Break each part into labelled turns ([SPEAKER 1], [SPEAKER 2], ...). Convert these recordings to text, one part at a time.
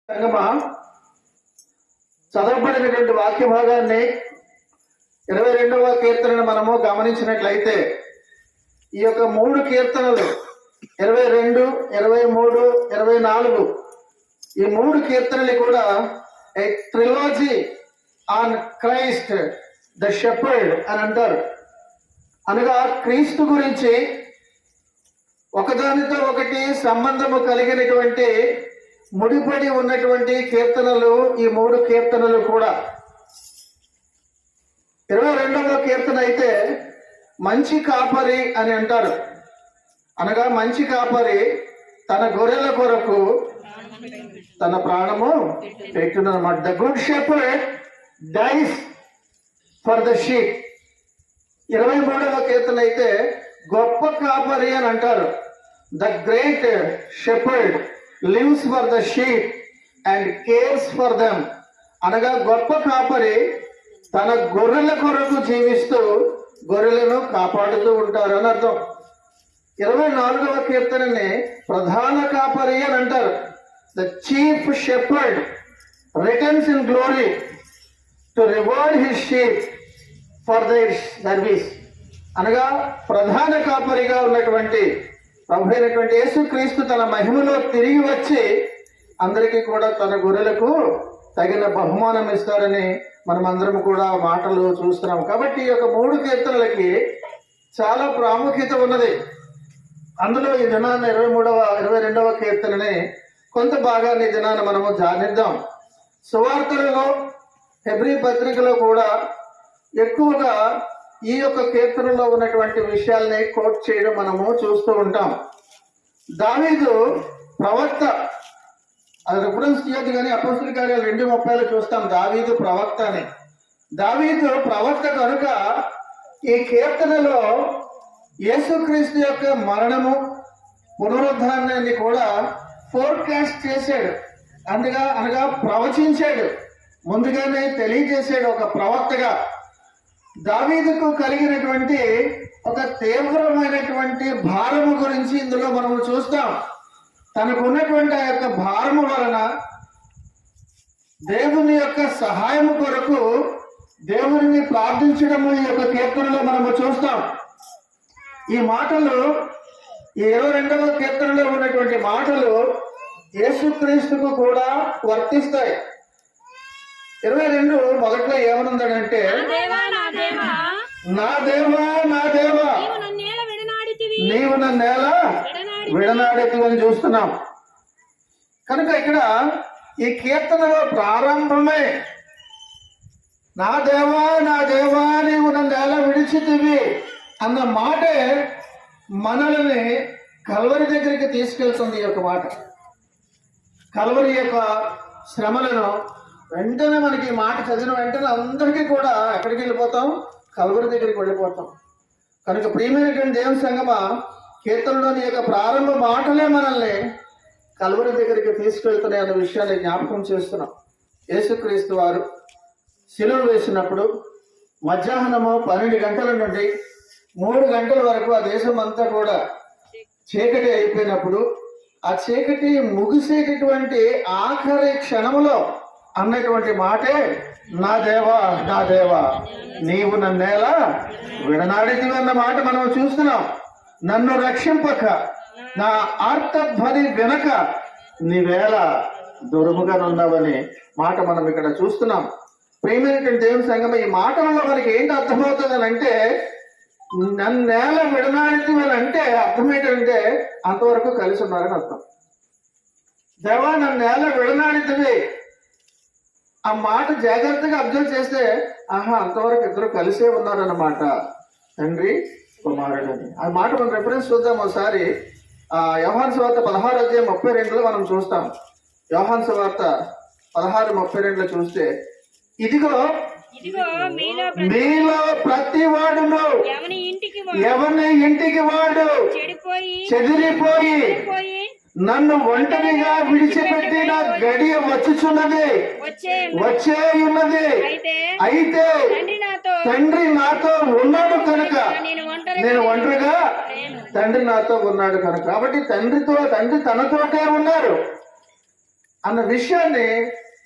[SPEAKER 1] సంగమా చదవబడినటువంటి వాక్య భాగాన్ని 22వ కీర్తనను మనము గమనించినట్లయితే ఈ యొక్క 3 కీర్తనలు 22, 23, 24 ఈ 3 కీర్తనలు కూడా ఏ ట్రిలాజీ ఆన్ క్రైస్ట్ ద షెపర్డ్ అని అంటారు. అనగా క్రీస్తు గురించి ఒకదానితో ఒకటి సంబంధము కలిగినటువంటి ముడిపడి ఉన్నటువంటి కీర్తనలు ఈ 3 కీర్తనలు కూడా. 22వ కీర్తన అయితే మంచి కాపరి అని అంటారు. అనగా మంచి కాపరి తన గొర్రెల కొరకు తన ప్రాణము పెట్టునమాట. The good shepherd dies for the sheep. 23వ కీర్తన అయితే గొప్ప కాపరి అని అంటారు. The great shepherd lives for the sheep and cares for them. అనగా గొప్ప కాపరి తన గొర్రెల కొరకు జీవిస్తూ గొర్రెలను కాపాడుతూ ఉంటారు అని అర్థం. 24వ కీర్తనని ప్రధాన కాపరి అని అంటారు. The chief shepherd returns in glory to reward his sheep for their service. అనగా ప్రధాన కాపరిగా ఉన్నటువంటి ప్రభు అయినటువంటి యేసుక్రీస్తు తన మహిమలో తిరిగి వచ్చి అందరికీ కూడా తన గొర్రెలకు తగిన బహుమానం ఇస్తారని మనం అందరం కూడా మాటలు చూస్తున్నాం. కాబట్టి ఈ యొక్క 3 కీర్తనలకి చాలా ప్రాముఖ్యత ఉన్నది. అందులో ఈ దినాన్ని 22వ కీర్తనని కొంత భాగాన్ని దినాన్ని మనము ధ్యానిద్దాం. సువార్తలలో హెబ్రీ పత్రికలో కూడా ఎక్కువగా ఈ యొక్క కీర్తనలో ఉన్నటువంటి విషయాల్ని కోట్ చేయడం మనము చూస్తూ ఉంటాం. దావీదు ప్రవక్త, అది రిఫరెన్స్ చేయొద్దు కానీ అపోస్తలుల కార్యాలు 2:30 చూస్తాం దావీదు ప్రవక్త అని. దావీదు ప్రవక్త కనుక ఈ కీర్తనలో యేసుక్రీస్తు యొక్క మరణము పునరుద్ధానాన్ని కూడా ఫోర్కాస్ట్ చేశాడు. అనగా ప్రవచించాడు, ముందుగానే తెలియజేశాడు. ఒక ప్రవక్తగా దావీదుకు కలిగినటువంటి ఒక తీవ్రమైనటువంటి భారము గురించి ఇందులో మనము చూస్తాం. తనకు ఉన్నటువంటి ఆ యొక్క భారము వలన దేవుని యొక్క సహాయము కొరకు దేవుని ప్రార్థించడము ఈ యొక్క కీర్తనలో మనము చూస్తాం. ఈ మాటలు ఈ 22వ కీర్తనలో ఉన్నటువంటి మాటలు యేసుక్రీస్తుకు కూడా వర్తిస్తాయి. 22 మొదట్లో ఏమనుందంటే, నా దేవా నా దేవా నీవు నన్నేలా విడనాడెత్తువని చూస్తున్నాం. కనుక ఇక్కడ ఈ కీర్తనలో ప్రారంభమే నా దేవా నీవు నన్నేలా విడిచితివి అన్న మాటే మనల్ని కల్వరి దగ్గరికి తీసుకెళ్తుంది. ఈ యొక్క మాట కల్వరి యొక్క శ్రమలను వెంటనే మనకి ఈ మాట చదివిన వెంటనే అందరికీ కూడా ఎక్కడికి వెళ్ళిపోతాం? కల్వరి దగ్గరికి వెళ్ళిపోతాం. కనుక ప్రియమైనటువంటి దేవుని సంగమా, కీర్తనలోని యొక్క ప్రారంభ మాటలే మనల్ని కల్వరి దగ్గరికి తీసుకెళ్తున్నాయి అన్న విషయాన్ని జ్ఞాపకం చేస్తున్నాం. యేసుక్రీస్తు వారు శిలువ వేసినప్పుడు మధ్యాహ్నము 12 గంటల నుండి 3 గంటల వరకు ఆ దేశం అంతా కూడా చీకటి అయిపోయినప్పుడు ఆ చీకటి ముగిసేటటువంటి ఆఖరి క్షణములో అన్నటువంటి మాటే నా దేవా నీవు నన్నేలా విడనాడితివి అన్న మాట మనం చూస్తున్నాం. నన్ను రక్షింపక నా ఆర్తధ్వని వెనక నీవేళ దూరముగా ఉన్నావని మాట మనం ఇక్కడ చూస్తున్నాం. ప్రియమైనటువంటి దేవుని సంగమం, ఈ మాటలలో మనకి ఏంటి అర్థమవుతుంది అని అంటే, నన్నేల విడనాడితివి అని అంటే అర్థం ఏంటంటే అంతవరకు కలిసి ఉన్నారని అర్థం. దేవా నన్నేల విడనాడితివి ఆ మాట జాగ్రత్తగా అబ్జర్వ్ చేస్తే అంతవరకు ఇద్దరు కలిసే ఉన్నారన్నమాట, తండ్రి కుమారుడు అని. ఆ మాట మనం రెఫరెన్స్ చూద్దాం ఒకసారి. యోహాను సువార్త 16:32 మనం చూస్తాం. యోహాను సువార్త 16:32 చూస్తే, ఇదిగో మీలో ప్రతి వాడును ఎవరి ఇంటికి వాడు చెదిరిపోయి నన్ను ఒంటరిగా విడిచిపెట్టిన గడియ వచ్చుచున్నది వచ్చే ఉన్నది. అయితే తండ్రి నాతో ఉన్నాడు కనుక నేను ఒంటరిగా, తండ్రి నాతో ఉన్నాడు కనుక. కాబట్టి తండ్రి తనతోటే ఉన్నారు. అన్న విషయాన్ని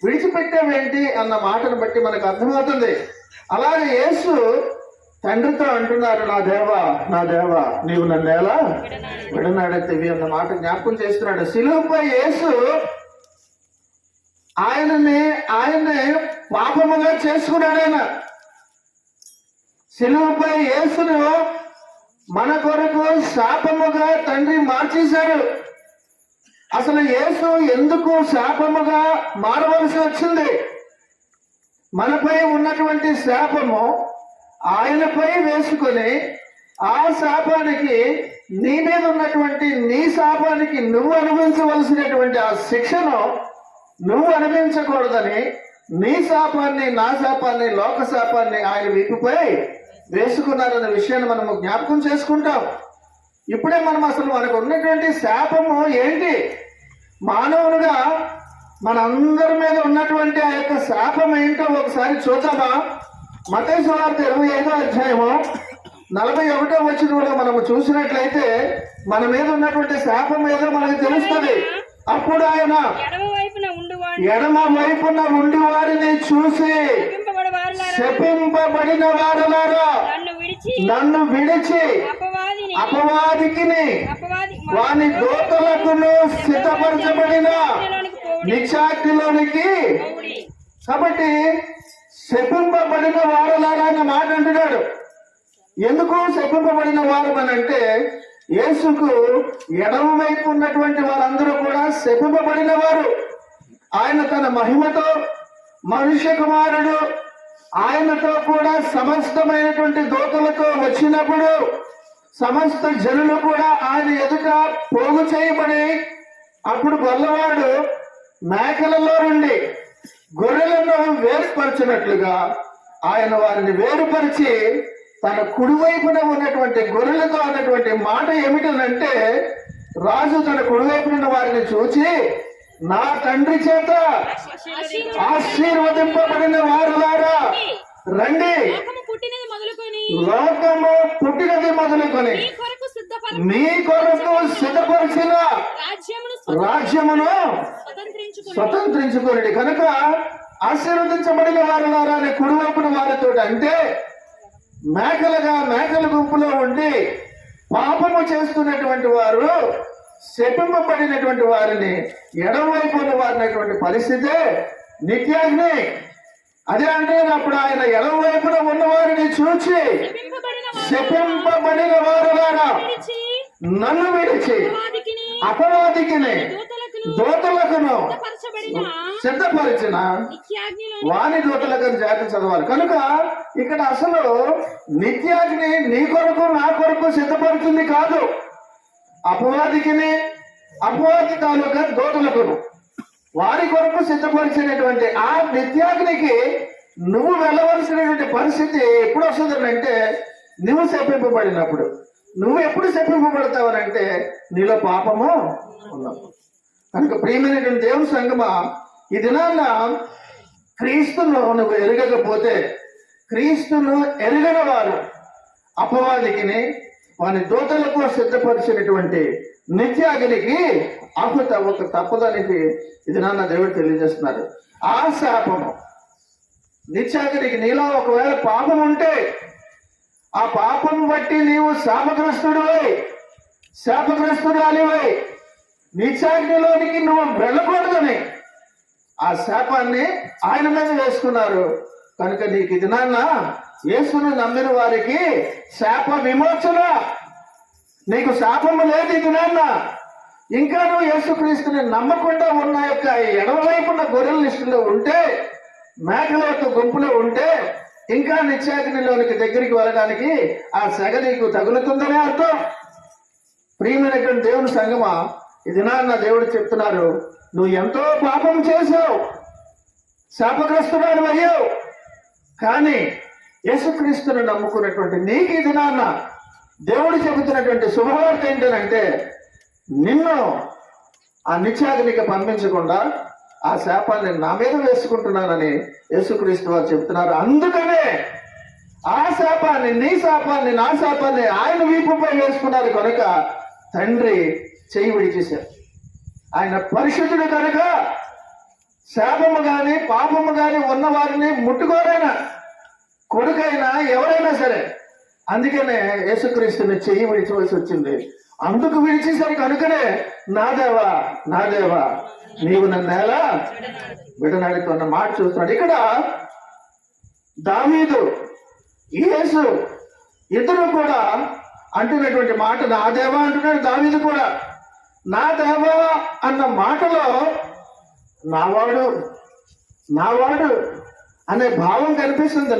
[SPEAKER 1] విడిచిపెట్టేవేంటి అన్న మాటను బట్టి మనకు అర్థమవుతుంది. అలాగే యేసు తండ్రితో అంటున్నారు, నా దేవా నీవు నన్ను ఎలా విడనాడెత్తివి అన్న మాట జ్ఞాపకం చేస్తున్నాడు. శిలువపై యేసు ఆయన్ని పాపముగా చేసుకున్నాడు. ఆయన శిలువపై యేసును మన కొరకు శాపముగా తండ్రి మార్చేశాడు. అసలు యేసు ఎందుకు శాపముగా మారవలసి వచ్చింది? మనపై ఉన్నటువంటి శాపము ఆయనపై వేసుకొని ఆ శాపానికి నీ మీద ఉన్నటువంటి నీ శాపానికి నువ్వు అనుభవించవలసినటువంటి ఆ శిక్షను నువ్వు అనుభవించకూడదని నీ శాపాన్ని, నా శాపాన్ని, లోక శాపాన్ని ఆయన వీపుపై వేసుకున్నారన్న విషయాన్ని మనము జ్ఞాపకం చేసుకుంటాం. ఇప్పుడే మనం అసలు మనకు ఉన్నటువంటి శాపము ఏంటి, మానవులుగా మనందరి మీద ఉన్నటువంటి ఆ యొక్క శాపం ఏంటో ఒకసారి చూద్దామా? మత్తయి సువార్త 25వ అధ్యాయము 41వ వచనంలో మనము చూసినట్లయితే మన మీద ఉన్నటువంటి శాపం ఏదో మనకు తెలుస్తుంది. అప్పుడు ఆయన ఎడమ వైపున ఉండి వారిని చూసి, శపింపబడిన వారులారా, నన్ను విడిచి అపవాదికిని వాని దూతలకును సిద్ధపరచబడిన నిత్యాగ్నిలోనికి. కాబట్టి శపింపబడిన వారులారా అన్న మాట అంటున్నాడు. ఎందుకు శపింపబడిన వారు అని అంటే, యేసుకు ఎడమ వైపు ఉన్నటువంటి వారందరూ కూడా శపింపబడిన వారు. ఆయన తన మహిమతో, మనుష్య కుమారుడు ఆయనతో కూడా సమస్తమైనటువంటి దూతలతో వచ్చినప్పుడు సమస్త జనులు కూడా ఆయన ఎదుట పోగు చేయబడి, అప్పుడు గొల్లవాడు మేకలలో నుండి గొర్రెలను వేరుపరచినట్లుగా ఆయన వారిని వేరుపరిచి తన కుడివైపున ఉన్నటువంటి గొర్రెలతో అన్నటువంటి మాట ఏమిటనంటే, రాజు తన కుడివైపున ఉన్న వారిని చూచి, నా తండ్రి చేత ఆశీర్వదింపబడిన వారులారా రండి, లోకము పుట్టినది మొదలుకొని మీ కొరకు సిద్ధపరిచిన రాజ్యమును స్వతంత్రించుకోండి. కనుక ఆశీర్వదించబడిన వారులారా అని కుడివైపున వారితో అంటే, మేకల గుంపులో ఉండి పాపము చేస్తున్నటువంటి వారు, శపింపబడినటువంటి వారిని, ఎడమవైపున వారినటువంటి పరిస్థితే నిత్యాగ్ని. అదే అంటే అప్పుడు ఆయన ఎడమవైపున ఉన్న వారిని చూచి, శపింపబడిన వారులారా, నన్ను విడిచి అపవాదికిని దూతలకును సిద్ధపరిచిన వాని దూతలకు జాతి చదవాలి. కనుక ఇక్కడ అసలు నిత్యాగ్ని నీ కొరకు నా కొరకు సిద్ధపడుతుంది కాదు, అపవాదికిని అపవాది తాలూకా దూతలకును వారి కొరకు సిద్ధపరిచినటువంటి ఆ నిత్యాగ్నికి నువ్వు వెళ్ళవలసినటువంటి పరిస్థితి ఎప్పుడు వస్తుందనంటే, నువ్వు శపింపబడినప్పుడు. నువ్వు ఎప్పుడు శపింపబడతావనంటే నీలో పాపము ఉన్నప్పుడు. కనుక ప్రియమైనటువంటి దేవుని సంగమా, ఈ దినాన్న క్రీస్తును నువ్వు ఎరగకపోతే, క్రీస్తును ఎరగని వారు అపవాదికిని వాని దూతలకు సిద్ధపరిచినటువంటి నిత్యాగ్నికి ఆహుతి అవ్వక తప్పదానికి ఇది నాన్న దేవుడు తెలియజేస్తున్నారు. ఆ శాపము నిత్యాగ్నికి నీలో ఒకవేళ పాపం ఉంటే, ఆ పాపం బట్టి నీవు శాపగ్రస్తురాలివై నిత్యాగ్నిలోనికి నువ్వు వెళ్ళకూడదని ఆ శాపాన్ని ఆయన మీద వేసుకున్నారు. కనుక నీకు ఇది నాన్న యేసును నమ్మిన వారికి శాప విమోచన, నీకు శాపము లేదు ఇది నాన్న. ఇంకా నువ్వు యేసుక్రీస్తుని నమ్మకుండా ఉన్న యొక్క ఎడమవైపున్న గొర్రెల లిస్టులో ఉంటే, మేకల యొక్క గుంపులో ఉంటే, ఇంకా నిత్యాగ్నిలోనికి దగ్గరికి వెళ్ళడానికి ఆ సెగ నీకు తగులుతుందనే అర్థం. ప్రియమైనటువంటి దేవుని సంగమా, ఇది నాన్న దేవుడు చెప్తున్నారు, నువ్వు ఎంతో పాపం చేసావు, శాపగ్రస్తురాలు అయ్యావు, కానీ యేసుక్రీస్తుని నమ్ముకున్నటువంటి నీకు ఇది నాన్న దేవుడు చెబుతున్నటువంటి శుభవార్త ఏంటంటే, నిన్ను ఆ నిత్యాగ్నికి పంపించకుండా ఆ శాపాన్ని నా మీద వేసుకుంటున్నానని యేసుక్రీస్తు వారు చెప్తున్నారు. అందుకనే ఆ శాపాన్ని, నీ శాపాన్ని, నా శాపాన్ని ఆయన వీపుపై వేసుకున్నారు. కనుక తండ్రి చెయ్యి విడిచేశారు. ఆయన పరిశుద్ధుడు కనుక శాపము గాని పాపము గాని ఉన్న వారిని ముట్టుకోరైనా, కొడుకైనా ఎవరైనా సరే. అందుకనే యేసుక్రీస్తుని చెయ్యి విడిచవలసి వచ్చింది. అందుకు విడిచేసరికి కనుకనే నా దేవా నా దేవా నీవు నన్ను ఎలా విడనాడుతున్న మాట చూస్తున్నాడు. ఇక్కడ దావీదు యేసు ఇద్దరు కూడా అంటున్నటువంటి మాట నా దేవా అంటున్నాడు. దావీదు కూడా నా దేవా అన్న మాటలో నావాడు నావాడు అనే భావం కనిపిస్తుంది.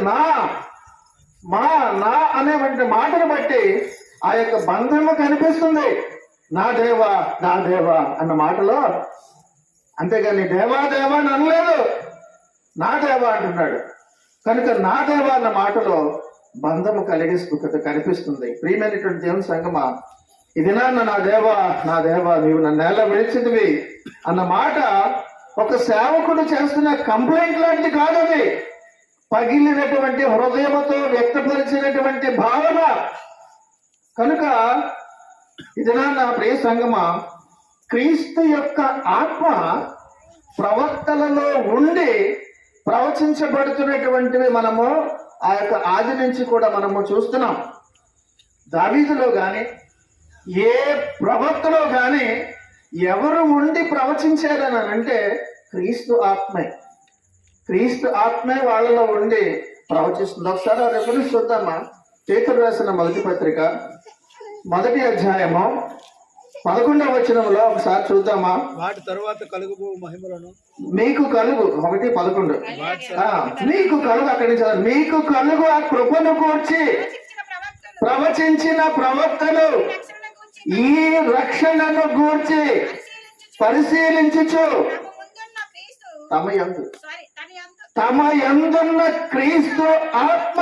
[SPEAKER 1] మా నా అనేటువంటి మాటను బట్టి ఆ యొక్క బంధము కనిపిస్తుంది. నా దేవా నా దేవా అన్న మాటలో. అంతేగాని దేవా దేవా అని అనలేదు, నా దేవా అంటున్నాడు. కనుక నా దేవా అన్న మాటలో బంధము కనిపిస్తుంది. ప్రియమైనటువంటి దేవుని సంగమా, ఇది నా దేవా నా దేవా నీవు నన్ను ఎలా విడిచితివి అన్న మాట ఒక సేవకుడు చేస్తున్న కంప్లైంట్ లాంటిది కాదది. పగిలినటువంటి హృదయముతో వ్యక్తపరిచినటువంటి భావన. కనుక ఇది నా ప్రియ సంగమా, క్రీస్తు యొక్క ఆత్మ ప్రవక్తలలో ఉండి ప్రవచించబడుతున్నటువంటివి మనము ఆ యొక్క ఆది నుంచి కూడా మనము చూస్తున్నాం. దావీదులో గాని ఏ ప్రవక్తలో గాని ఎవరు ఉండి ప్రవచించారని అంటే క్రీస్తు ఆత్మే. క్రీస్తు ఆత్మే వాళ్ళలో ఉండి ప్రవచిస్తుంది. ఒకసారి రేపు చూద్దామా? పేతురు రాసిన మొదటి పత్రిక 1వ అధ్యాయము 11వ వచనంలో ఒకసారి చూద్దామా?
[SPEAKER 2] వాటి తరువాత కలుగు మహిమలను
[SPEAKER 1] మీకు కలుగు 1:11 మీకు కలుగు, అక్కడి నుంచి మీకు కలుగు ఆ కృపను కూర్చి ప్రవచించిన ప్రవక్తలు ఈ రక్షణను గూర్చి పరిశీలించుచు తమ యందున్న క్రీస్తు ఆత్మ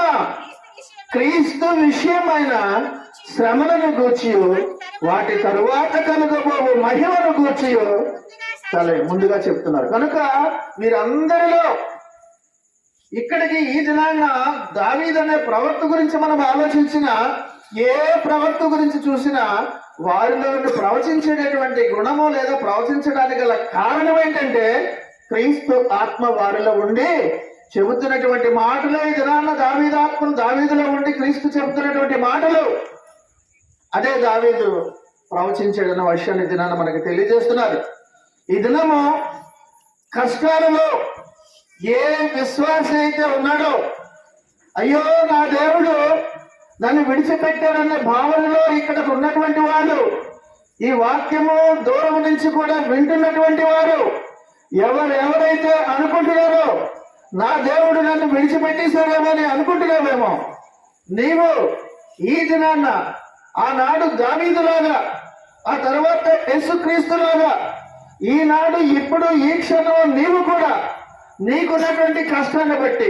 [SPEAKER 1] క్రీస్తు విషయమైన శ్రమలను గూర్చి వాటి తరువాత కలుగబోవు మహిమను గూర్చి ముందుగా చెప్తున్నారు. కనుక వీరందరిలో ఇక్కడికి ఈ దినాన్న దావీదు అనే ప్రవక్త గురించి మనం ఆలోచించిన ఏ ప్రవక్త గురించి చూసినా వారిలో ప్రవచించేటటువంటి గుణము లేదా ప్రవచించడానికి గల కారణం ఏంటంటే క్రీస్తు ఆత్మ వారిలో ఉండి చెబుతున్నటువంటి మాటలు. ఈ దినాన్న దావీదు ఆత్మను దావీదులో ఉండి క్రీస్తు చెబుతున్నటువంటి మాటలు అదే దావీదు ప్రవచించాడన్న విషయాన్ని దినాన్న మనకి తెలియజేస్తున్నారు. ఈ దినము కష్టాలలో ఏ విశ్వాస అయితే ఉన్నాడో, అయ్యో నా దేవుడు నన్ను విడిచిపెట్టాడనే భావనలో ఇక్కడ ఉన్నటువంటి వారు, ఈ వాక్యము దూరం నుంచి కూడా వింటున్నటువంటి వారు ఎవరైతే అనుకుంటున్నారో నా దేవుడు నన్ను విడిచిపెట్టేశారేమో అని అనుకుంటున్నావేమో, నీవు ఈ దినాన్న ఆనాడు దావీదులాగా, ఆ తర్వాత యేసుక్రీస్తులాగా ఈనాడు ఇప్పుడు ఈ క్షణం నీవు కూడా నీకున్నటువంటి కష్టాన్ని బట్టి,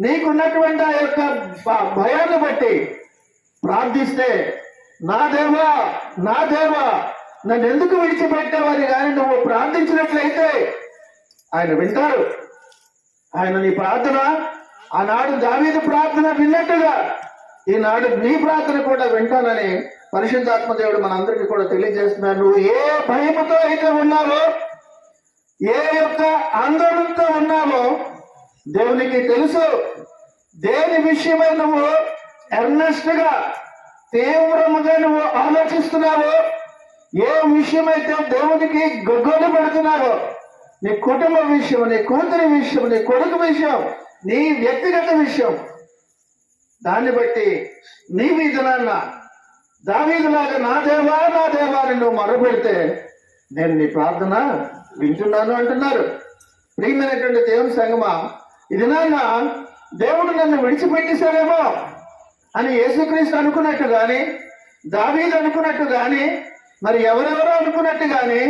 [SPEAKER 1] నీకున్నటువంటి ఆ యొక్క భయాన్ని బట్టి ప్రార్థిస్తే నా దేవా నా దేవా నన్ను ఎందుకు విడిచిపెట్టావని కానీ నువ్వు ప్రార్థించినట్లయితే ఆయన వింటారు. ఆయన నీ ప్రార్థన ఆనాడు దావీదు ప్రార్థన విన్నట్టుగా ఈనాడు నీ ప్రార్థన కూడా వింటానని పరిశుద్ధాత్మ దేవుడు మనందరికీ కూడా తెలియజేస్తున్నాడు. నువ్వు ఏ భయముతో అయితే ఉన్నావో, ఏ యొక్క ఆందోళనతో ఉన్నావో దేవునికి తెలుసు. దేని విషయమై నువ్వు ఎర్నెస్ట్ గా తీవ్రముగా నువ్వు ఆలోచిస్తున్నావో, ఏ విషయమైతే దేవునికి గొగ్గోలు పెడుతున్నావో, నీ కుటుంబ విషయం, నీ కూతురి విషయం, నీ కొడుకు విషయం, నీ వ్యక్తిగత విషయం, దాన్ని బట్టి నీవు ఈ దినాన్న దావీదులాగా నా దేవా నా దేవా అని నువ్వు మొరపెడితే నేను నీ ప్రార్థన వింటున్నాను అంటున్నారు. ప్రియమైనటువంటి దేవుని సంగమా, ఈ దినాన్న దేవుడు నన్ను విడిచిపెట్టేశాడేమో అని యేసుక్రీస్తు అనుకున్నట్టు గాని, దావీదు అనుకున్నట్టు గాని, మరి ఎవరెవరో అనుకున్నట్టు గాని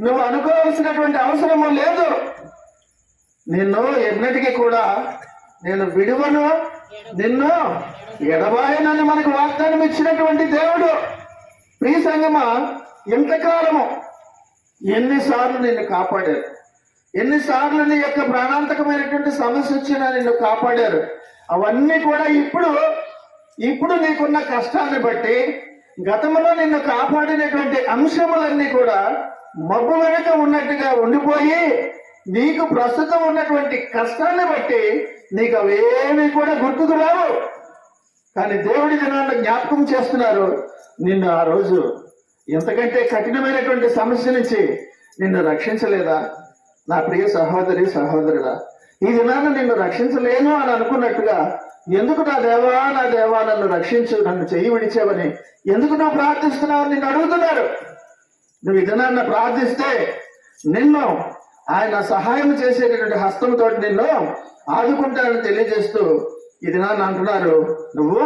[SPEAKER 1] నువ్వు అనుకోవాల్సినటువంటి అవసరము లేదు. నిన్ను ఎన్నటికీ కూడా నేను విడువను, నిన్ను ఎడబాయనని మనకు వాగ్దానం ఇచ్చినటువంటి దేవుడు. ప్రియ సంగమా, ఇంతకాలము ఎన్నిసార్లు నిన్ను కాపాడారు, ఎన్నిసార్లు నీ యొక్క ప్రాణాంతకమైనటువంటి సమస్య వచ్చినా నిన్ను కాపాడారు. అవన్నీ కూడా ఇప్పుడు నీకున్న కష్టాన్ని బట్టి గతంలో నిన్ను కాపాడినటువంటి అంశములన్నీ కూడా మబ్బు వెనుక ఉన్నట్టుగా ఉండిపోయి నీకు ప్రస్తుతం ఉన్నటువంటి కష్టాన్ని బట్టి నీకు అవేమి కూడా గుర్తుకు రావు. కానీ దేవుడి దినాన్ని జ్ఞాపకం చేస్తున్నారు, నిన్ను ఆ రోజు ఎంతకంటే కఠినమైనటువంటి సమస్య నుంచి నిన్ను రక్షించలేదా నా ప్రియ సహోదరి సహోదరుడా? ఈ దినాన్ని నిన్ను రక్షించలేను అని అనుకున్నట్టుగా ఎందుకు నా దేవా నన్ను రక్షించు, నన్ను చెయ్యి విడిచావని ఎందుకు నువ్వు ప్రార్థిస్తున్నావు నిన్ను అడుగుతున్నారు. నువ్వు ఈ దినాన్ని ప్రార్థిస్తే నిన్ను ఆయన సహాయం చేసేటటువంటి హస్తంతో నిన్ను ఆదుకుంటానని తెలియజేస్తూ ఈ దినాన్ని అంటున్నారు, నువ్వు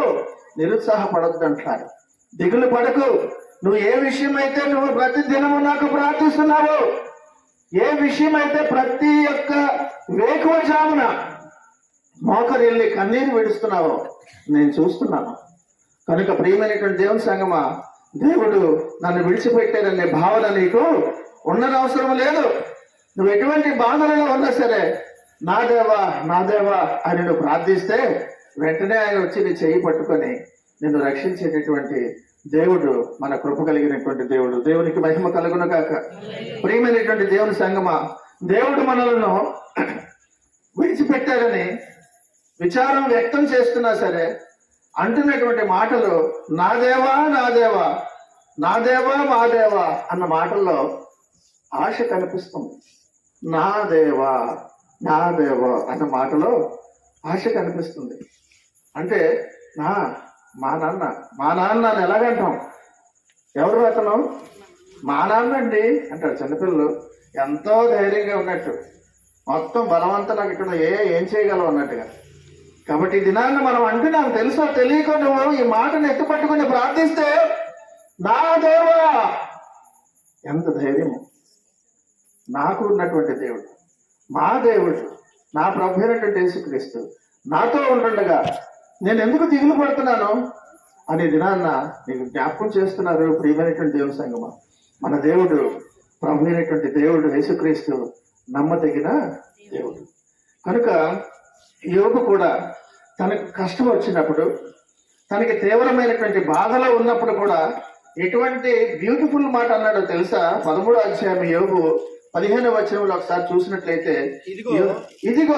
[SPEAKER 1] నిరుత్సాహపడొద్దు అంటున్నారు. దిగులు పడకు. నువ్వు ఏ విషయం అయితే నువ్వు ప్రతి దినము నాకు ప్రార్థిస్తున్నావు, ఏ విషయం అయితే ప్రతి ఒక్క వేకువజామున మోకరిల్లి కన్నీరు విడుస్తున్నావో నేను చూస్తున్నాను. కనుక ప్రియమైనటువంటి దేవుని సంగమా, దేవుడు నన్ను విడిచిపెట్టాడనే భావన నీకు ఉండనవసరం లేదు. నువ్వు ఎటువంటి బాధలలో ఉన్నా సరే నా దేవా అని నువ్వు ప్రార్థిస్తే వెంటనే ఆయన వచ్చి నీ చెయ్యి పట్టుకొని నిన్ను రక్షించేటటువంటి దేవుడు, మన కృప కలిగినటువంటి దేవుడు. దేవునికి మహిమ కలుగును గాక. ప్రియమైనటువంటి దేవుని సంగమా, దేవుడు మనలను విడిచిపెట్టారని విచారం వ్యక్తం చేస్తున్నా సరే అంటున్నటువంటి మాటలు నా దేవా మా దేవా అన్న మాటల్లో ఆశ కనిపిస్తుంది. నా దేవా అన్న మాటలో ఆశ కనిపిస్తుంది. అంటే మా నాన్న అని ఎలాగంటాం? ఎవరు అతను? మా నాన్న అండి అంటారు చిన్నపిల్లలు. ఎంతో ధైర్యంగా ఉన్నట్టు, మొత్తం బలవంతం నాకు ఇక్కడ ఏం చేయగలవు అన్నట్టుగా. కాబట్టి ఈ దినాన్ని మనం అంటే నాకు తెలుసో తెలియక నువ్వు ఈ మాటను ఎత్తుపట్టుకుని ప్రార్థిస్తే నా దేవా, ఎంత ధైర్యము! నాకు ఉన్నటువంటి దేవుడు, మా దేవుడు, నా ప్రభు అయినటువంటి యేసుక్రీస్తు నాతో ఉంటుండగా నేను ఎందుకు దిగులు పడుతున్నాను అనే దినాన్న నీకు జ్ఞాపకం చేస్తున్నారు. ప్రియమైనటువంటి దేవుని సంగమా, మన దేవుడు ప్రభు అయినటువంటి దేవుడు యేసుక్రీస్తు నమ్మదగిన దేవుడు. కనుక యోబు కూడా తనకు కష్టం వచ్చినప్పుడు, తనకి తీవ్రమైనటువంటి బాధలో ఉన్నప్పుడు కూడా ఎటువంటి బ్యూటిఫుల్ మాట అన్నాడో తెలుసా? 13వ అధ్యాయం యోబు 15వ వచనంలో ఒకసారి చూసినట్లయితే, ఇదిగో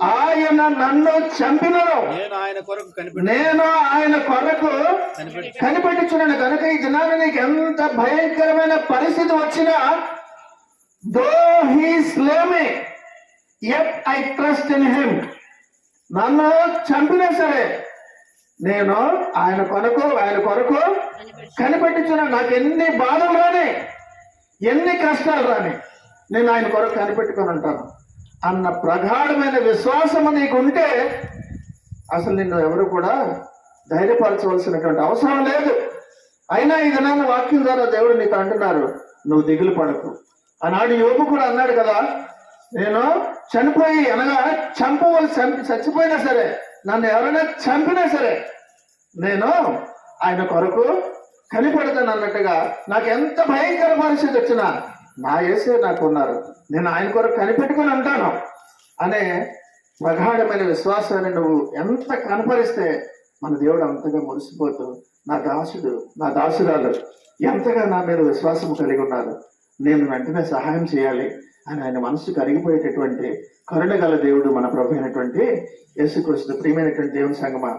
[SPEAKER 1] ఆయన నన్ను చంపినను నేను ఆయన కొరకు కనిపెట్టుచున్నాను. కనుక ఈ దినాన్ని నీకు ఎంత భయంకరమైన పరిస్థితి వచ్చినా, though he slay me yet I trust in him, నన్ను చంపినా సరే నేను ఆయన కొరకు కనిపెట్టుచున్నాను. నాకు ఎన్ని బాధలు రాని, ఎన్ని కష్టాలు రాని, నేను ఆయన కొరకు కనిపెట్టుకొని ఉంటాను అన్న ప్రగాఢమైన విశ్వాసము నీకు ఉంటే అసలు నిన్ను ఎవరు కూడా ధైర్యపరచవలసినటువంటి అవసరం లేదు. అయినా ఈ దినాన్ని వాక్యం ద్వారా దేవుడు నీకు అంటున్నారు, నువ్వు దిగులు పడకు. ఆనాడు యోబు కూడా అన్నాడు కదా, నేను చనిపోయి అనగా చచ్చిపోయినా సరే, నన్ను ఎవరైనా చంపినా సరే నేను ఆయన కొరకు కనిపెడతాను అన్నట్టుగా, నాకు ఎంత భయంకర పరిస్థితి వచ్చినా నా యేసే నాకు ఉన్నారు, నేను ఆయన కొరకు కనిపెట్టుకుని ఉంటాను అనే ప్రగాఢమైన విశ్వాసాన్ని నువ్వు ఎంత కనపరిస్తే మన దేవుడు అంతగా మురిసిపోతూ, నా దాసురాలు ఎంతగా నా మీద విశ్వాసం కలిగి ఉన్నారు, నేను వెంటనే సహాయం చేయాలి అని ఆయన మనసు కరిగిపోయేటటువంటి కరుణ గల దేవుడు మన ప్రభు అయినటువంటి యేసుక్రీస్తు. ప్రియమైనటువంటి దేవుని సంగమా,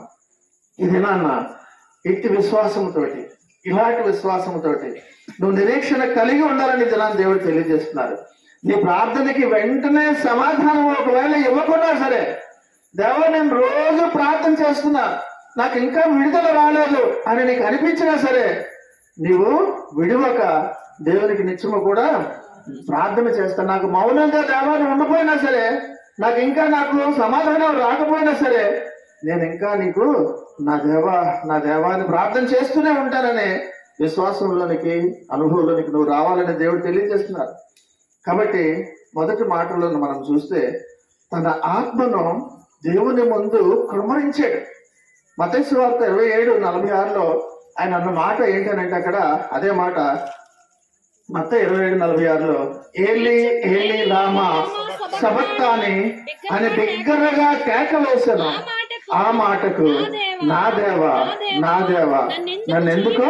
[SPEAKER 1] ఇది నాన్న ఇట్టి విశ్వాసంతోటి, ఇలాంటి విశ్వాసంతోటి నువ్వు నిరీక్షణ కలిగి ఉండాలని దినాన్ని దేవుడు తెలియజేస్తున్నారు. నీ ప్రార్థనకి వెంటనే సమాధానం ఒకవేళ ఇవ్వకుండా సరే, దేవా నేను రోజు ప్రార్థన చేస్తున్నా, నాకు ఇంకా విడుదల రాలేదు అని నీకు అనిపించినా సరే, నీవు విడివక దేవునికి నిత్యము కూడా ప్రార్థన చేస్తా. నాకు మౌనంగా దేవాన్ని ఉండిపోయినా సరే, నాకు సమాధానం రాకపోయినా సరే, నేను ఇంకా నీకు నా దేవాన్ని ప్రార్థన చేస్తూనే ఉంటాననే విశ్వాసంలోనికి, అనుభవంలోనికి నువ్వు రావాలని దేవుడు తెలియజేస్తున్నారు. కాబట్టి మొదటి మాటలో మనం చూస్తే తన ఆత్మను దేవుని ముందు కృమ్మరించాడు. మత్తయి సువార్త 27:46 ఆయన అన్న మాట ఏంటనంటే, అక్కడ అదే మాట మత్తయి 27:46 ఏలీ ఏలీ లామా సబక్తాని అని బిగ్గరగా కేక వేశాను. ఆ మాటకు నా దేవా నన్ను ఎందుకు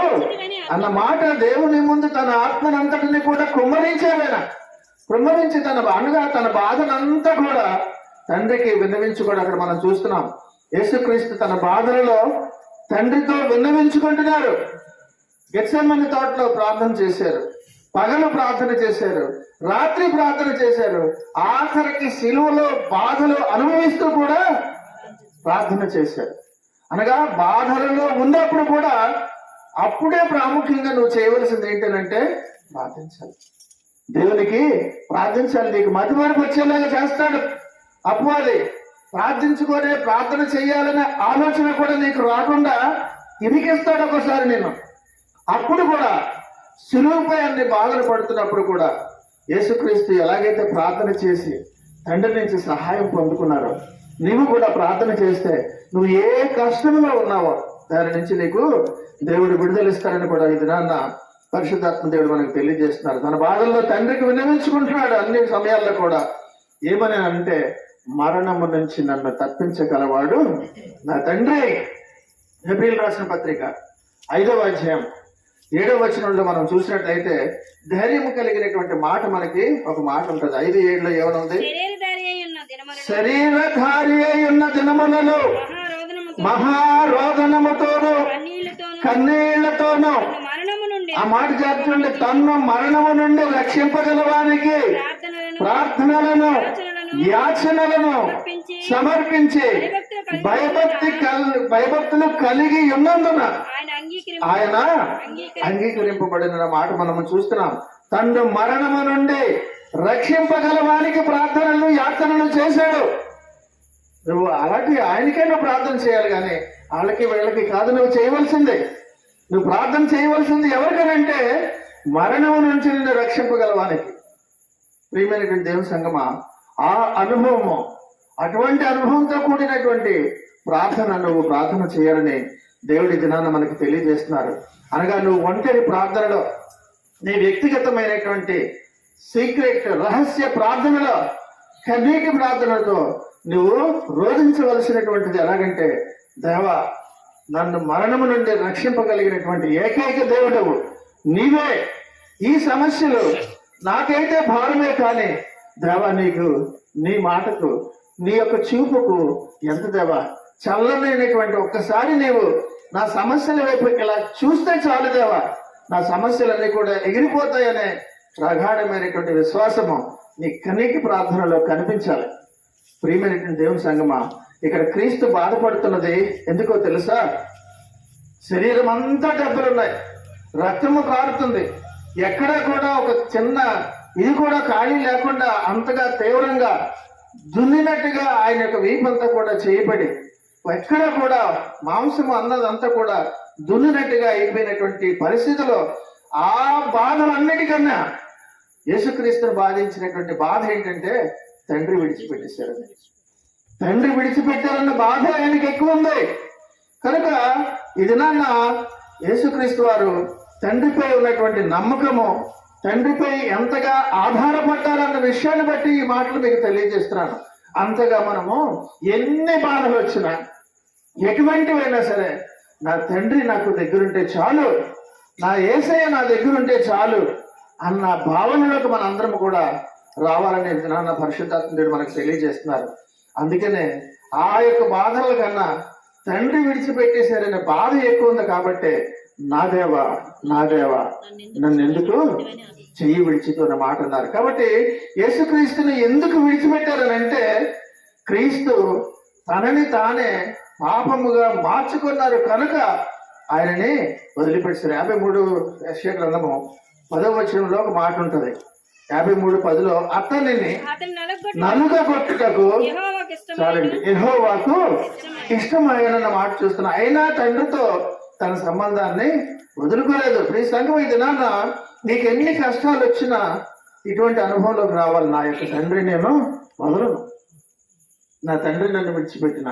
[SPEAKER 1] అన్న మాట దేవుని ముందు తన ఆత్మనంతటిని కూడా కుమ్మరించాడైనా. కృమ్మరించి తన బాధనంతా కూడా తండ్రికి విన్నవించుకోవడం అక్కడ మనం చూస్తున్నాం. యేసుక్రీస్తు తన బాధలలో తండ్రితో విన్నవించుకుంటున్నారు. గెత్సేమని తోటలో ప్రార్థన చేశారు, పగలు ప్రార్థన చేశారు, రాత్రి ప్రార్థన చేశారు, ఆఖరికి సిలువలో బాధలు అనుభవిస్తూ కూడా ప్రార్థన చేశారు. అనగా బాధలలో ఉన్నప్పుడు కూడా అప్పుడే ప్రాముఖ్యంగా నువ్వు చేయవలసింది ఏంటంటే ప్రార్థించాలి. దేవునికి ప్రార్థించాలి. నీకు మతిమరుపు వచ్చేలాగా చేస్తాడు అపవాది. ప్రార్థించుకొని ప్రార్థన చేయాలనే ఆలోచన కూడా నీకు రాకుండా ఇరికిస్తాడు ఒకసారి నేను. అప్పుడు కూడా సులువుపై అన్ని బాధలు పడుతున్నప్పుడు కూడా యేసుక్రీస్తు ఎలాగైతే ప్రార్థన చేసి తండ్రి నుంచి సహాయం పొందుకున్నారో, నీవు కూడా ప్రార్థన చేస్తే నువ్వు ఏ కష్టంలో ఉన్నావో దాని నుంచి నీకు దేవుడు విడుదలిస్తారని కూడా ఇది నాన్న పరిశుద్ధాత్మ దేవుడు మనకు తెలియజేస్తున్నారు. తన బాధల్లో తండ్రికి విన్నవించుకుంటున్నాడు అన్ని సమయాల్లో కూడా. ఏమని అంటే, మరణము నుంచి నన్ను తప్పించగలవాడు నా తండ్రి. హెబ్రీయులకు రాసిన పత్రిక 5వ అధ్యాయం 7వ వచనంలో మనం చూసినట్లయితే ధైర్యం కలిగినటువంటి మాట మనకి ఒక మాట ఉంటుంది. 5:7 ఏమనుంది? శరీరధారి అయి ఉన్న దినములలో మహారోదనముతోను కన్నీళ్లతోనూ, ఆ మాట చేస్తుంటే తన్ను మరణము నుండి రక్షింపగలవానికి ప్రార్థనలను యాచనలను సమర్పించి భయభక్తులు కలిగి ఉన్నందున ఆయన అంగీకరింపబడిన మాట మనము చూస్తున్నాం. తన్ను మరణము నుండి రక్షింపగలవానికి ప్రార్థనలు యాచనలు చేశాడు. నువ్వు అలాంటి ఆయనకే నువ్వు ప్రార్థన చేయాలి, కానీ వాళ్ళకి వీళ్ళకి కాదు. నువ్వు చేయవలసిందే, నువ్వు ప్రార్థన చేయవలసింది ఎవరికనంటే మరణము నుంచి నిన్ను రక్షింపగలవానికి. ప్రియమైనటువంటి దేవుని సంగమా, ఆ అనుభవము, అటువంటి అనుభవంతో కూడినటువంటి ప్రార్థన నువ్వు ప్రార్థన చేయాలని దేవుడి దినాన మనకి తెలియజేస్తున్నారు. అనగా నువ్వు ఒంటరి ప్రార్థనలో, నీ వ్యక్తిగతమైనటువంటి సీక్రెట్ రహస్య ప్రార్థనలో, కన్నీటి ప్రార్థనతో నువ్వు రోధించవలసినటువంటిది ఎలాగంటే, దేవా నన్ను మరణము నుండి రక్షింపగలిగినటువంటి ఏకైక దేవుడవు నీవే. ఈ సమస్యలు నాకైతే భారమే, కానీ దేవా నీకు, నీ మాటకు, నీ యొక్క చూపుకు ఎంత దేవా చల్లనైనటువంటి ఒక్కసారి నీవు నా సమస్యల వైపు ఇలా చూస్తే చాలు దేవా, నా సమస్యలన్నీ కూడా ఎగిరిపోతాయనే ప్రగాఢమైనటువంటి విశ్వాసము నీ కన్నీటి ప్రార్థనలో కనిపించాలి. ప్రియమైనటువంటి దేవుని సంగమా, ఇక్కడ క్రీస్తు బాధపడుతున్నది ఎందుకో తెలుసా? శరీరం అంతా దెబ్బలున్నాయి, రక్తము కారుతుంది, ఎక్కడా కూడా ఒక చిన్న ఇది కూడా ఖాళీ లేకుండా అంతగా తీవ్రంగా దున్నినట్టుగా ఆయన యొక్క వీపంతా కూడా చేయబడి, ఎక్కడ కూడా మాంసము అన్నదంతా కూడా దున్నినట్టుగా అయిపోయినటువంటి పరిస్థితిలో ఆ బాధలన్నిటికన్నా యేసుక్రీస్తును బాధించినటువంటి బాధ ఏంటంటే తండ్రి విడిచిపెట్టేశారు. తండ్రి విడిచిపెట్టారన్న బాధ ఆయనకి ఎక్కువ ఉంది. కనుక ఇది నాన్న యేసుక్రీస్తు వారు తండ్రిపై ఉన్నటువంటి నమ్మకము, తండ్రిపై ఎంతగా ఆధారపడ్డారన్న విషయాన్ని బట్టి ఈ మాటలు మీకు తెలియజేస్తున్నాను. అంతగా మనము ఎన్ని బాధలు వచ్చినా, ఎటువంటివైనా సరే, నా తండ్రి నాకు దగ్గరుంటే చాలు, నా యేసయ్య నా దగ్గరుంటే చాలు అన్న భావనలోకి మన అందరం కూడా రావాలనే నాన్న పరిశుద్ధాత్ముడు మనకు తెలియజేస్తున్నారు. అందుకనే ఆ యొక్క బాధల కన్నా తండ్రి విడిచిపెట్టేశారనే బాధ ఎక్కువ ఉంది. కాబట్టి నా దేవా నన్ను ఎందుకు చెయ్యి విడిచితున్న మాట అన్నారు. కాబట్టి యేసుక్రీస్తుని ఎందుకు విడిచిపెట్టారనంటే, క్రీస్తు తనని తానే పాపముగా మార్చుకున్నారు కనుక ఆయనని వదిలిపెట్టారు. 53 యెషయా గ్రంథము 10వ వచనంలో ఒక మాట ఉంటది. 53:10 అతనిని నలుగగొట్టుటకు చాలండి యెహోవాకు ఇష్టమైన మాట చూస్తున్నా. అయినా తండ్రితో తన సంబంధాన్ని వదులుకోలేదు. ఈ సంఘం ఇది నాన్న, నీకు ఎన్ని కష్టాలు వచ్చినా ఇటువంటి అనుభవంలోకి రావాలి. నా యొక్క తండ్రి నేను వదలను, నా తండ్రి నన్ను విడిచిపెట్టిన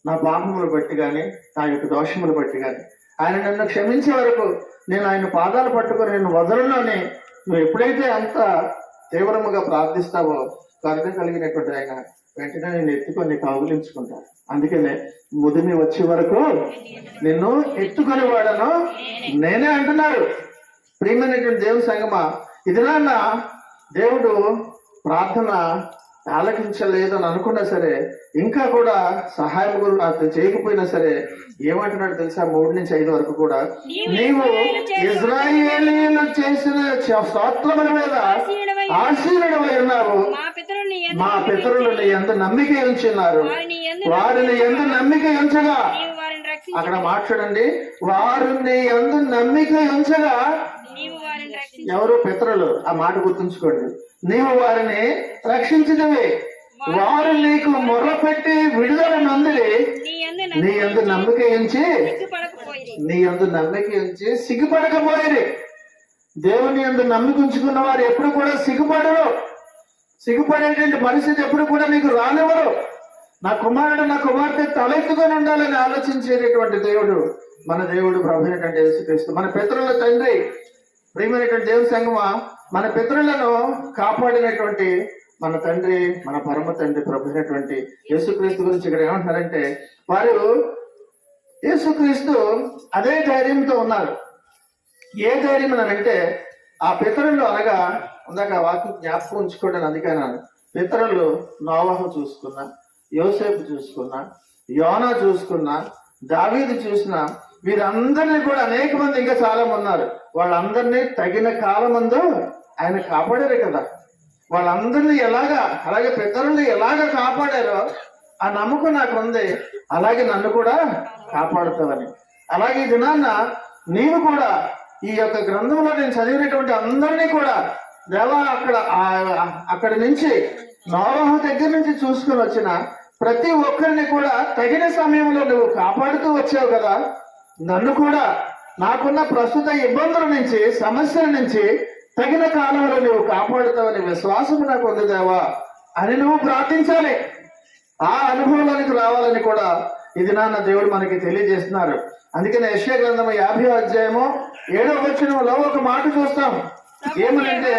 [SPEAKER 1] నా పాపములు బట్టి కానీ, నా యొక్క దోషములు బట్టి కానీ, ఆయన నన్ను క్షమించే వరకు నేను ఆయన పాదాలు పట్టుకొని నేను వదలను అని నువ్వు ఎప్పుడైతే అంత తీవ్రముగా ప్రార్థిస్తావో, కరుణ కలిగినటువంటి ఆయన వెంటనే నేను ఎత్తుకొని కౌగిలించుకుంటాను. అందుకనే ముదిమి వచ్చే వరకు నిన్ను ఎత్తుకొని వాడను నేనే అంటున్నారు. ప్రియమైనటువంటి దేవుని సంగమా, ఇది నాన్న దేవుడు ప్రార్థన ఆలకించలేదు అని అనుకున్నా సరే, ఇంకా కూడా సహాయం కూడా చేయకపోయినా సరే ఏమంటున్నాడు తెలుసా? 3-5 వరకు కూడా, నీవు ఇజ్రాయేలీయులు చేసిన స్తోత్రముల మీద ఆశీనుడవై ఉన్నావు. మా పితరులు నీ యందు నమ్మిక ఉంచున్నారు. వారిని యందు నమ్మిక ఉంచగా, అక్కడ మాట్లాడండి, వారిని యందు నమ్మిక ఉంచగా, ఎవరు? పితరులు. ఆ మాట గుర్తుంచుకోండి. నీవు వారిని రక్షించినవి, వారు నీకు మొర్రపెట్టి విడుదల నొందిరి. నీ యందు నమ్మిక ఉంచి సిగ్గుపడకపోయిరి. దేవుని యందు నమ్మిక ఉంచుకున్న వారు ఎప్పుడు కూడా సిగ్గుపడరు. సిగ్గుపడేటువంటి పరిస్థితి ఎప్పుడు కూడా నీకు రానివ్వరు. నా కుమారుడు, నా కుమార్తె తలెత్తుకొని ఉండాలని ఆలోచించేటటువంటి దేవుడు మన దేవుడు, ప్రభు అయినటువంటి యేసుక్రీస్తు, మన పితరుల తండ్రి. ప్రియమైనటువంటి దేవుని సంగమా, మన పితరులను కాపాడినటువంటి మన తండ్రి, మన పరమ తండ్రి, ప్రభు అయినటువంటి యేసుక్రీస్తు గురించి ఇక్కడ ఏమంటున్నారంటే, వారు యేసుక్రీస్తు అదే ధైర్యంతో ఉన్నారు. ఏ ధైర్యం అని అంటే, ఆ పితరులు అనగా, ఇందాక వాక్యం జ్ఞాపకం ఉంచుకోండి, అందుకన్నాను. పితరులు నోవహు చూసుకున్నా, యోసేపు చూసుకున్నా, యోనా చూసుకున్నా, దావీదు చూసినా, వీరందరినీ కూడా అనేక మంది ఇంకా చాలా మంది ఉన్నారు. వాళ్ళందరినీ తగిన కాలమందు ఆయన కాపాడారు కదా. వాళ్ళందరినీ అలాగే పితరుల్ని ఎలాగ కాపాడారో ఆ నమ్మకం నాకు ఉంది. అలాగే నన్ను కూడా కాపాడుతావని. అలాగే ఈ దినాన్న నీవు కూడా ఈ యొక్క గ్రంథంలో నేను చదివినటువంటి అందరినీ కూడా దేవా, అక్కడి నుంచి నోవహు దగ్గర నుంచి చూసుకుని వచ్చిన ప్రతి ఒక్కరిని కూడా తగిన సమయంలో నువ్వు కాపాడుతూ వచ్చావు కదా. నన్ను కూడా నాకున్న ప్రస్తుత ఇబ్బందుల నుంచి, సమస్యల నుంచి తగిన కాలంలో నువ్వు కాపాడుతావని విశ్వాసం నాకు ఉంది దేవా అని నువ్వు ప్రార్థించాలి. ఆ అనుభవంలోనికి రావాలని కూడా ఇది నాన్న దేవుడు మనకి తెలియజేస్తున్నారు. అందుకని యెషయా గ్రంథము 50వ అధ్యాయము 7వ వచనంలో ఒక మాట చూస్తాం. ఏమనంటే,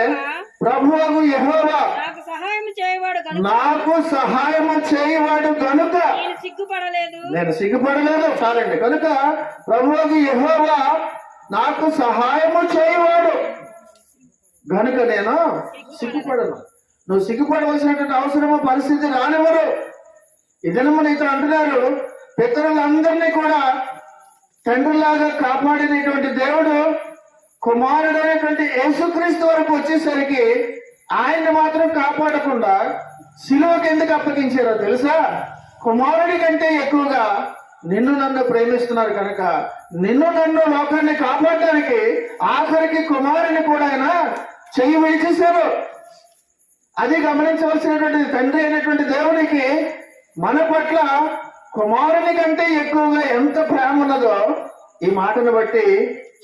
[SPEAKER 1] ప్రభువు యెహోవా నాకు సహాయము చేయవాడు కనుక నేను సిగ్గుపడలేదు. చాలండి. కనుక ప్రభువు యెహోవా నాకు సహాయము చేయవాడు గనుక నేను సిగ్గుపడను. నువ్వు సిగ్గుపడవలసినటువంటి అవసరము, పరిస్థితి రానివ్వరు. ఇదనము నీతో అంటున్నారు, పితరులందరినీ కూడా తండ్రిలాగా కాపాడినటువంటి దేవుడు కుమారుడైనటువంటి యేసుక్రీస్తు వరకు వచ్చేసరికి ఆయన్ని మాత్రం కాపాడకుండా శిలువకి ఎందుకు అప్పగించారో తెలుసా? కుమారుడి కంటే ఎక్కువగా నిన్ను నన్ను ప్రేమిస్తున్నారు కనుక నిన్ను నన్ను లోకాన్ని కాపాడడానికి ఆఖరికి కుమారుని కూడా ఆయన చెయ్యి విడిచేశారు. అది గమనించవలసినటువంటి తండ్రి అయినటువంటి దేవునికి మన పట్ల కుమారుని కంటే ఎక్కువగా ఎంత ప్రేమ ఉన్నదో ఈ మాటను బట్టి,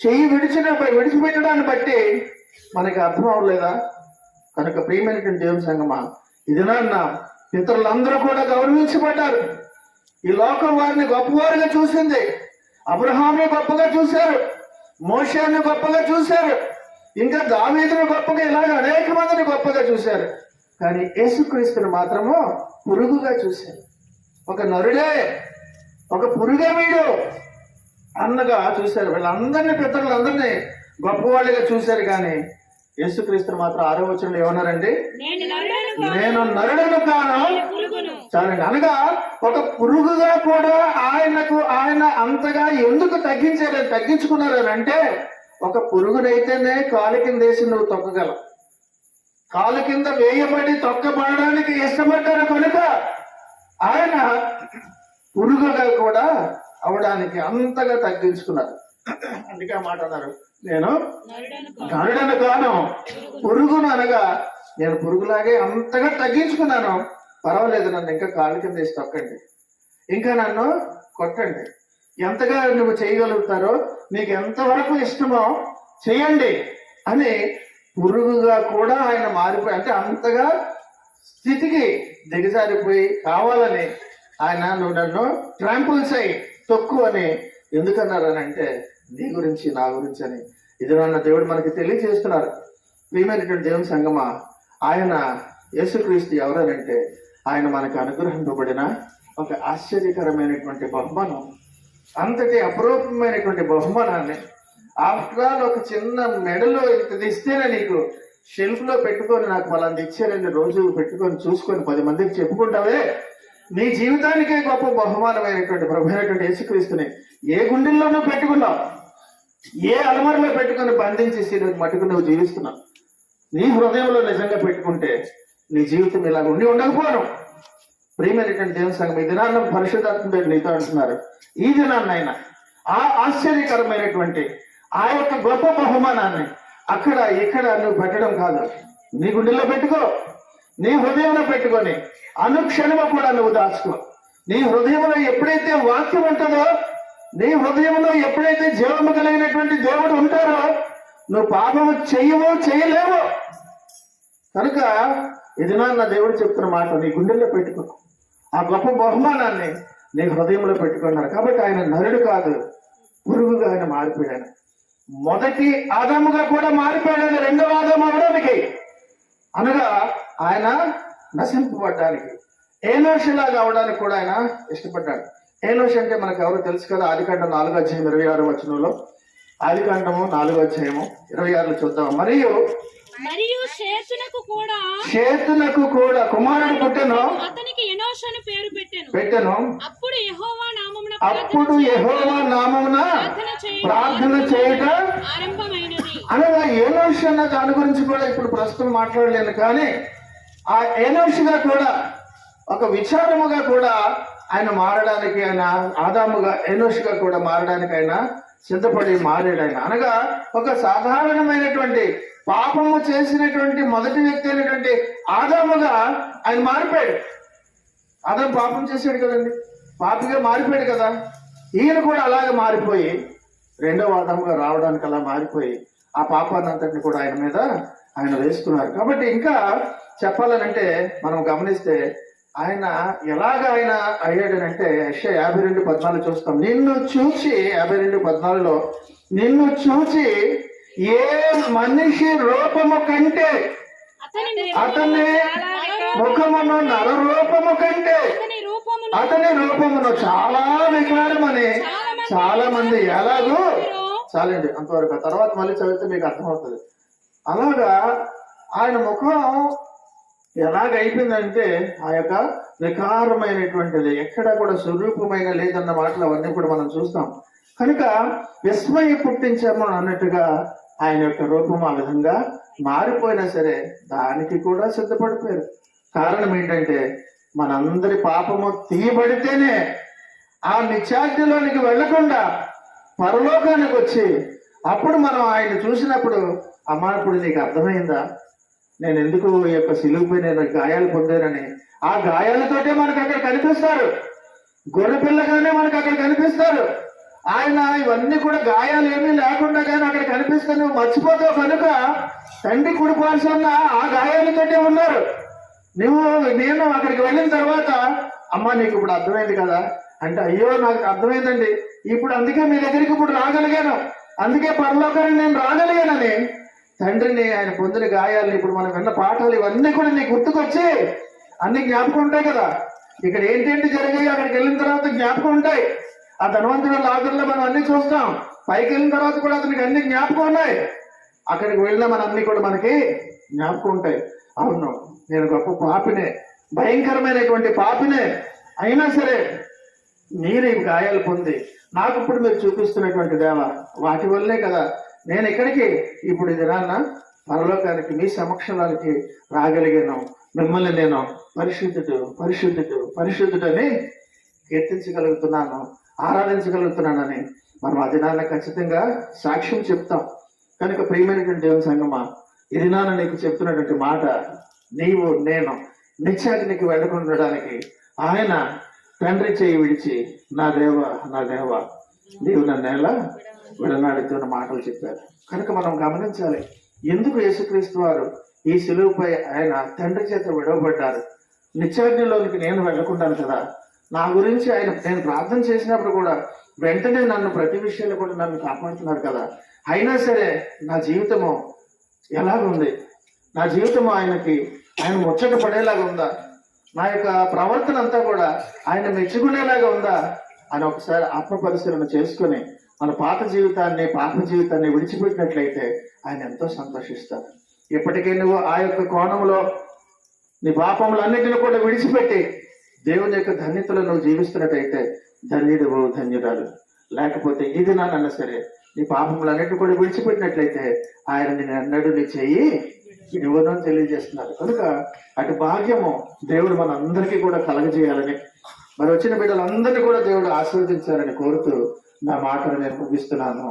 [SPEAKER 1] చెయ్యి విడిచిపెట్టడాన్ని బట్టి మనకి అర్థం అవ్వలేదా? కనుక ప్రియమైనటువంటి దేవుని సంగమా, ఇది నాన్న పితరులందరూ కూడా గౌరవించబడ్డారు. ఈ లోకం వారిని గొప్పవారుగా చూసింది. అబ్రహాముని గొప్పగా చూశారు, మోషేని గొప్పగా చూశారు, ఇంకా దావీదుని గొప్పగా, ఇలాగ అనేక మందిని గొప్పగా చూశారు. కానీ యేసుక్రీస్తుని మాత్రము పురుగుగా చూశారు. ఒక నరుడే, ఒక పురుగే వీడు అన్నగా చూశారు. వీళ్ళందరినీ, పితరులందరినీ గొప్పవాళ్ళుగా చూశారు. కానీ యేసుక్రీస్తుని మాత్రం 6వ వచనంలో ఏమన్నారండి? నేను నరుడను కాను. చాలండి. అనగా ఒక పురుగుగా కూడా ఆయన అంతగా ఎందుకు తగ్గించుకున్నారు అని అంటే, ఒక పురుగునైతేనే కాలు కింద వేసి నువ్వు తొక్కగలవు. కాలు కింద వేయబడి తొక్కబడడానికి ఇష్టపడ్డారు కనుక ఆయన పురుగుగా కూడా అవడానికి అంతగా తగ్గించుకున్నారు. అందుకే మాట అన్నారు, నేను నరుడను కాను పురుగును. అనగా నేను పురుగులాగే అంతగా తగ్గించుకున్నాను. పర్వాలేదు, నన్ను ఇంకా కాళ్ళ కింద వేసి తొక్కండి, ఇంకా నన్ను కొట్టండి, ఎంతగా నువ్వు చేయగలుగుతారో, నీకు ఎంతవరకు ఇష్టమో చేయండి అని పురుగుగా కూడా ఆయన మారిపోయి, అంటే అంతగా స్థితికి దిగజారిపోయి కావాలని ఆయన నువ్వు నన్ను ట్రాంపుల్స్ అయ్యి తొక్కు అని ఎందుకన్నారు అని అంటే, నీ గురించి నా గురించి అని ఇది నాన్న దేవుడు మనకి తెలియజేస్తున్నారు. ప్రియమైనటువంటి దేవుని సంగమా, ఆయన యేసుక్రీస్తు ఎవరనంటే ఆయన మనకు అనుగ్రహింపబడిన ఒక ఆశ్చర్యకరమైనటువంటి బహుమానం, అంతటి అపురూపమైనటువంటి బహుమానాన్ని ఆఫ్టర్ ఆల్ ఒక చిన్న మెడలో ఇంత ఇస్తేనే నీకు షెల్ఫ్ లో పెట్టుకొని నాకు వాళ్ళని ఇచ్చారని రోజు పెట్టుకొని చూసుకొని 10 మందికి చెప్పుకుంటావే, నీ జీవితానికే గొప్ప బహుమానమైనటువంటి ప్రభు అయినటువంటి యేసుక్రీస్తుని ఏ గుండెల్లోనూ పెట్టుకున్నావు, ఏ అలమరలో పెట్టుకొని బంధించేసి నువ్వు మటుకు నువ్వు జీవిస్తున్నావు. నీ హృదయంలో నిజంగా పెట్టుకుంటే నీ జీవితం ఇలా ఉండి ఉండకపోను. ప్రియమైనటువంటి దేవుని సంఘం, ఈ దినాన్న పరిశుద్ధాత్మ నీతో అంటున్నారు, ఈ దినాన్నైనా ఆ ఆశ్చర్యకరమైనటువంటి ఆ యొక్క గొప్ప బహుమానాన్ని అక్కడ ఇక్కడ నువ్వు పెట్టడం కాదు, నీ గుండెల్లో పెట్టుకో, నీ హృదయంలో పెట్టుకొని అనుక్షణము కూడా నువ్వు దాచుకో. నీ హృదయంలో ఎప్పుడైతే వాక్యం ఉంటుందో, నీ హృదయంలో ఎప్పుడైతే జీవము కలిగినటువంటి దేవుడు ఉంటారో, నువ్వు పాపము చేయలేవు. కనుక ఇది నా దేవుడు చెప్తున్న మాట నీ గుండెల్లో పెట్టుకో. ఆ గొప్ప బహుమానాన్ని నీ హృదయంలో పెట్టుకున్నారు. కాబట్టి ఆయన నరుడు కాదు, పురుగుగా ఆయన మారిపోయాడు. మొదటి ఆదాముగా కూడా మారిపోయాడు, రెండవ ఆదాము అవడానికి, అనగా ఆయన నశింపబడ్డానికి, ఏనోషులాగా అవడానికి కూడా ఆయన ఇష్టపడ్డాడు. ఏనోషు అంటే మనకు ఎవరు తెలుసు కదా, ఆదికాండం 4:26 ఆదికాండము 4:26 చూద్దాం. మరియు షేతునకు కూడా కుమారుడు పుట్టెను,
[SPEAKER 3] అతనికి ఎనోషు అని పేరు
[SPEAKER 1] పెట్టెను.
[SPEAKER 3] అప్పుడు యెహోవా
[SPEAKER 1] నామమున ప్రార్థన చేయట
[SPEAKER 3] ఆరంభమైనది.
[SPEAKER 1] అనగా ఏనోషు అన్న దాని గురించి కూడా ఇప్పుడు ప్రస్తుతం మాట్లాడలేను, కానీ ఆ ఏనోషుగా కూడా ఒక విచారముగా కూడా ఆయన మారడానికి, ఆయన ఆదాముగా ఏనోషుగా కూడా మారడానికి ఆయన సిద్ధపడి మారాడు. ఆయన అనగా ఒక సాధారణమైనటువంటి పాపము చేసినటువంటి మొదటి వ్యక్తి అయినటువంటి ఆదాముగా ఆయన మారిపోయాడు. ఆదాము పాపం చేశాడు కదండి, పాపిగా మారిపోయాడు కదా. ఈయన కూడా అలాగే మారిపోయి రెండవ ఆదాముగా రావడానికి అలా మారిపోయి ఆ పాపాన్ని అంతటిని కూడా ఆయన మీద ఆయన వేస్తున్నారు. కాబట్టి ఇంకా చెప్పాలనంటే మనం గమనిస్తే ఆయన ఎలాగ ఆయన అయ్యాడనంటే యెషయా 52:14 చూస్తాం. నిన్ను చూచి 52:14 నిన్ను చూచి ఏ మనిషి రూపము కంటే అతని ముఖమును నర రూపము కంటే అతని రూపమును చాలా వికారమని చాలా మంది ఎలాగూ చాలండి అంతవరకు. తర్వాత మళ్ళీ చదివితే మీకు అర్థమవుతుంది. అలాగా ఆయన ముఖం ఎలాగైపోయిందంటే ఆ యొక్క వికారమైనటువంటిది, ఎక్కడ కూడా స్వరూపమైన లేదన్న మాటలు అవన్నీ కూడా మనం చూస్తాం. కనుక విస్మయ పుట్టించాము అన్నట్టుగా ఆయన యొక్క రూపం ఆ విధంగా మారిపోయినా సరే దానికి కూడా సిద్ధపడిపోయారు. కారణం ఏంటంటే మనందరి పాపము తీయబడితేనే ఆ నిత్యాగ్నిలోనికి వెళ్లకుండా పరలోకానికి వచ్చి అప్పుడు మనం ఆయన చూసినప్పుడు, అమ్మా ఇప్పుడు నీకు అర్థమైందా నేను ఎందుకు ఈ యొక్క సిలువుపై నేను గాయాలు పొందానని, ఆ గాయాలతోటే మనకు అక్కడ కనిపిస్తారు, గొర్రె పిల్లగానే మనకు అక్కడ కనిపిస్తారు. ఆయన ఇవన్నీ కూడా గాయాలు ఏమీ లేకుండా కానీ అక్కడ కనిపిస్తే నువ్వు మర్చిపోతావు. కనుక తండ్రి కుడిపాల్సిన ఆ గాయాలతోటే ఉన్నారు. నేను అక్కడికి వెళ్ళిన తర్వాత అమ్మ నీకు ఇప్పుడు అర్థమైంది కదా అంటే, అయ్యో నాకు అర్థమైందండి, ఇప్పుడు అందుకే మీ దగ్గరికి ఇప్పుడు రాగలిగాను, అందుకే పరలోకానికి నేను రాగలిగానని తండ్రిని ఆయన పొందిన గాయాలని ఇప్పుడు మనం విన్న పాఠాలు ఇవన్నీ కూడా నీకు గుర్తుకొచ్చి అన్ని జ్ఞాపకం ఉంటాయి కదా. ఇక్కడ ఏంటంటే జరిగాయి అక్కడికి వెళ్ళిన తర్వాత జ్ఞాపకం ఉంటాయి. ఆ ధనవంతుల లాజరులో మనం అన్ని చూస్తాం, పైకి వెళ్ళిన తర్వాత కూడా అతనికి అన్ని జ్ఞాపకం ఉన్నాయి. అక్కడికి వెళ్ళినా మన అన్ని కూడా మనకి జ్ఞాపకం ఉంటాయి. అవును నేను గొప్ప పాపినే, భయంకరమైనటువంటి పాపినే, అయినా సరే మీరు ఈ గాయాలు పొంది నాకు ఇప్పుడు మీరు చూపిస్తున్నటువంటి దేవ వాటి వల్లే కదా నేను ఇక్కడికి ఇప్పుడు ఇది నాన్న పరలోకానికి మీ సమక్షంలోకి రాగలిగాను. మిమ్మల్ని నేను పరిశుద్ధుడు పరిశుద్ధుడు పరిశుద్ధుడు అని కీర్తించగలుగుతున్నాను, ఆరాధించగలుగుతున్నానని మనం ఆ దినాన్న ఖచ్చితంగా సాక్ష్యం చెప్తాం. కనుక ప్రియమైనటువంటి దేవుని సంగమా, ఇది నాన్న నీకు చెప్తున్నటువంటి మాట, నీవు నేను నిత్యాగ్నికి వెళ్ళకుండడానికి ఆయన తండ్రి చేయి విడిచి నా దేవ నా దేవ నీవు నన్ను ఎలా విడనాడుతున్న మాటలు చెప్పారు. కనుక మనం గమనించాలి, ఎందుకు యేసుక్రీస్తు వారు ఈ సిలువుపై ఆయన తండ్రి చేత విడవబడ్డారు. నిత్యాగ్నిలోనికి నేను వెళ్ళకుండాను కదా, నా గురించి ఆయన నేను ప్రార్థన చేసినప్పుడు కూడా వెంటనే నన్ను ప్రతి విషయంలో కూడా నన్ను కాపాడుతున్నారు కదా. అయినా సరే నా జీవితము ఎలాగుంది, నా జీవితము ఆయన ముచ్చట పడేలాగా ఉందా, నా యొక్క ప్రవర్తన అంతా కూడా ఆయన మెచ్చుకునేలాగా ఉందా అని ఒకసారి ఆత్మ పరిశీలన చేసుకుని మన పాత జీవితాన్ని పాప జీవితాన్ని విడిచిపెట్టినట్లయితే ఆయన ఎంతో సంతోషిస్తారు. ఇప్పటికే నువ్వు ఆ యొక్క కోణంలో నీ పాపములన్నిటిని కూడా విడిచిపెట్టి దేవుని యొక్క ధన్యతలో నువ్వు జీవిస్తున్నట్టయితే ధన్యుడు ధన్యురాలు. లేకపోతే ఇది నాన్న సరే నీ పాపములన్నిటిని కూడా విడిచిపెట్టినట్లయితే ఆయన నేను అన్నాడు నీ చెయ్యి విడువను అని తెలియజేస్తున్నారు. కనుక అటు భాగ్యము దేవుడు మన అందరికీ కూడా కలగజేయాలని, మరి వచ్చిన బిడ్డలందరినీ కూడా దేవుడు ఆశీర్వదించాలని కోరుతూ నా మాటను నేను ముగిస్తున్నాను.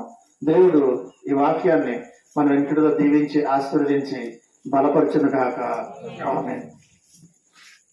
[SPEAKER 1] దేవుడు ఈ వాక్యాన్ని మన ఇంటిలో దీవించి ఆశీర్వదించి బలపరచును గాక. ఆమేన్.